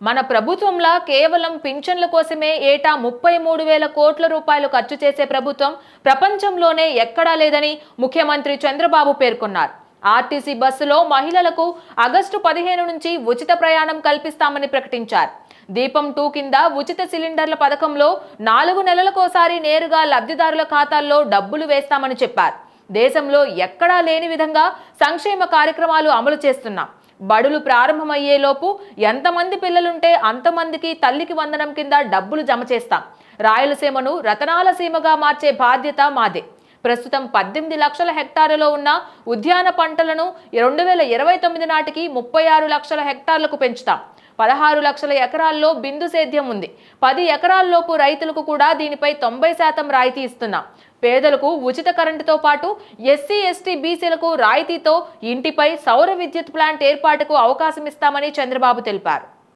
మన ప్రభుత్వంలా కేవలం పింఛన్ల కోసమే ఏటా 33,000 కోట్ల రూపాయలు ఖర్చు చేసే ప్రభుత్వం ప్రపంచంలోనే ఎక్కడా లేదని ముఖ్యమంత్రి చంద్రబాబు పేర్కొన్నారు. ఆర్టీసీ బస్సులో మహిళలకు ఆగస్టు 15 నుంచి ఉచిత ప్రయాణం కల్పిస్తామని ప్రకటించారు. దీపం 2 కింద ఉచిత సిలిండర్ల పథకంలో 4 నెలలకోసారి నేరుగా లబ్ధిదారుల ఖాతాల్లో డబ్బులు వేస్తామని చెప్పారు. దేశంలో ఎక్కడా లేని విధంగా సంక్షేమ కార్యక్రమాలు అమలు చేస్తున్నాం. బడులు ప్రారంభమయ్యేలోపు ఎంతమంది పిల్లలుంటే అంతమందికి తల్లికి వందనం కింద డబ్బులు జమ చేస్తాం. రాయలసీమను రతనాల సీమగా మార్చే బాధ్యత మాదే. ప్రస్తుతం 18 లక్షల హెక్టార్లలో ఉన్న ఉద్యాన పంటలను 2029 నాటికి 36 లక్షల హెక్టార్లకు పెంచుతాం. 16 లక్షల ఎకరాల్లో బిందు సేద్యం ఉంది. 10 ఎకరాల్లోపు రైతులకు కూడా దీనిపై 90% రాయితీ ఇస్తున్నాం. పేదలకు ఉచిత కరెంటుతో పాటు ఎస్సీ, ఎస్టీ, బీసీలకు రాయితీతో ఇంటిపై సౌర విద్యుత్ ప్లాంట్ ఏర్పాటుకు అవకాశం ఇస్తామని చంద్రబాబు తెలిపారు.